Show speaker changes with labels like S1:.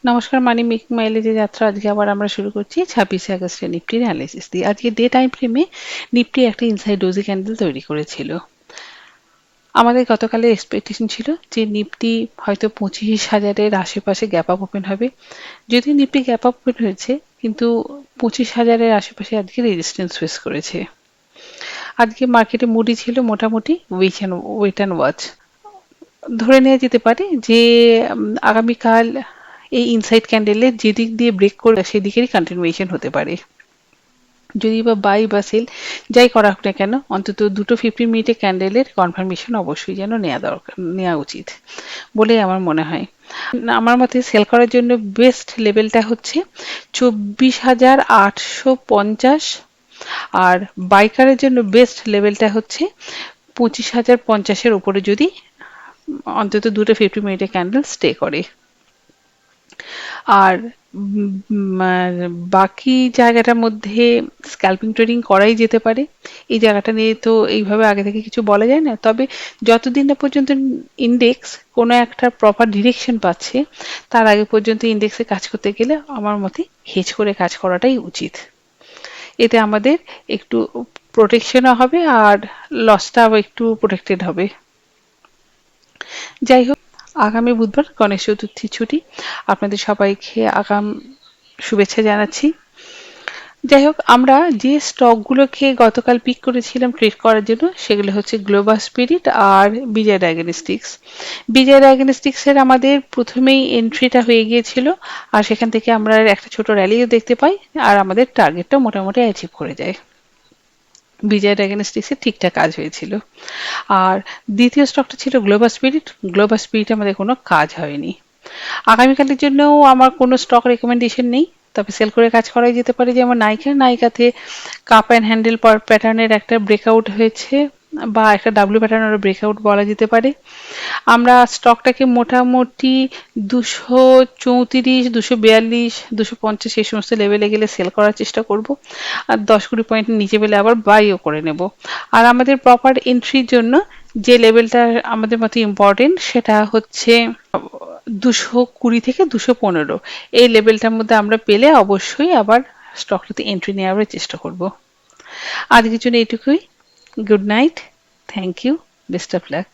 S1: নমস্কার, মানি মেকিং মাইলেজের যাত্রা আজকে আবার আমরা শুরু করছি 26শে আগস্টে নিফটির অ্যানালিসিস দিয়ে। আজকে ডে টাইম ফ্রেমে নিফটি একটা ইনসাইড ডোজি ক্যান্ডেল তৈরি করেছিল। আমাদের গতকালের এক্সপেকটেশন ছিল যে নিফটি হয়তো 25,000-এর আশেপাশে গ্যাপ আপ ওপেন হবে। যদিও নিফটি গ্যাপ আপ ওপেন হয়েছে, কিন্তু 25,000-এর আশেপাশে আজকে রেজিস্ট্যান্স ফেস করেছে। আজকে মার্কেটে মুডই ছিল মোটামুটি ওয়েট অ্যান্ড ওয়াচ। ধরে নেওয়া যেতে পারে যে আগামীকাল এই ইনসাইড ক্যান্ডেলের যেদিক দিয়ে ব্রেক করবে সেদিকেরই কন্টিনিউয়েশন হতে পারে। যদি বা বাই বা সেল যাই করা হোক না কেন, অন্তত দুটো 15 মিনিটের ক্যান্ডেলের কনফার্মেশন অবশ্যই যেন নেওয়া উচিত বলেই আমার মনে হয়। আমার মতে সেল করার জন্য বেস্ট লেভেলটা হচ্ছে 24,850, আর বাইকারের জন্য বেস্ট লেভেলটা হচ্ছে 25,050-এর উপরে যদি অন্তত দুটো 15 মিনিটের ক্যান্ডেল স্টে করে। আর বাকি জায়গাটার মধ্যে স্ক্যালপিং ট্রেডিং করাই যেতে পারে। এই জায়গাটা নিয়ে তো এইভাবে আগে থেকে কিছু বলা যায় না, তবে যতদিন না পর্যন্ত ইন্ডেক্স কোনো একটা প্রপার ডিরেকশন পাচ্ছে, তার আগে পর্যন্ত ইন্ডেক্সে কাজ করতে গেলে আমার মতে হেজ করে কাজ করাটাই উচিত। এতে আমাদের একটু প্রোটেকশনও হবে আর লসটাও একটু প্রোটেক্টেড হবে। যাই হোক, আগামী বুধবার গণেশ চতুর্থীর ছুটি। আপনাদের সবাইকে আগাম শুভেচ্ছা জানাচ্ছি। যাই হোক, আমরা যে স্টকগুলোকে গতকাল পিক করেছিলাম ট্রেড করার জন্য সেগুলো হচ্ছে গ্লোবাল স্পিরিট আর বিজয় ডায়াগনস্টিক্স। বিজয় ডায়াগনস্টিক্সের আমাদের প্রথমেই এন্ট্রিটা হয়ে গিয়েছিল, আর সেখান থেকে আমরা একটা ছোট র্যালিও দেখতে পাই, আর আমাদের টার্গেটটা মোটামুটি অ্যাচিভ করে যায়। বিজয় ডায়াগনস্টিক্সে ঠিকঠাক কাজ হয়েছিল। আর দ্বিতীয় স্টকটা ছিল গ্লোবাল স্পিরিট। গ্লোবাল স্পিরিটে আমাদের কোনো কাজ হয়নি। আগামীকালের জন্যও আমার কোনো স্টক রেকমেন্ডেশন নেই, তবে সেল করে কাজ করাই যেতে পারে। যেমন নাইকাতে কাপ অ্যান্ড হ্যান্ডেল প্যাটার্নের একটা ব্রেকআউট হয়েছে, বা একটা ডাব্লিউ প্যাটার্নের ব্রেকআউট বলা যেতে পারে। আমরা স্টকটাকে মোটামুটি 234, 242, 250 এই সমস্ত লেভেলে গেলে সেল করার চেষ্টা করব, আর 10-20 পয়েন্টের নিচে পেলে আবার বাইও করে নেব। আর আমাদের প্রপার এন্ট্রির জন্য যে লেভেলটা আমাদের মতো ইম্পর্টেন্ট সেটা হচ্ছে 220 থেকে 215, এই লেভেলটার মধ্যে আমরা পেলে অবশ্যই আবার স্টকটাতে এন্ট্রি নেওয়ার চেষ্টা করব। আজকের জন্য এইটুকুই। Good night, thank you, best of lakh.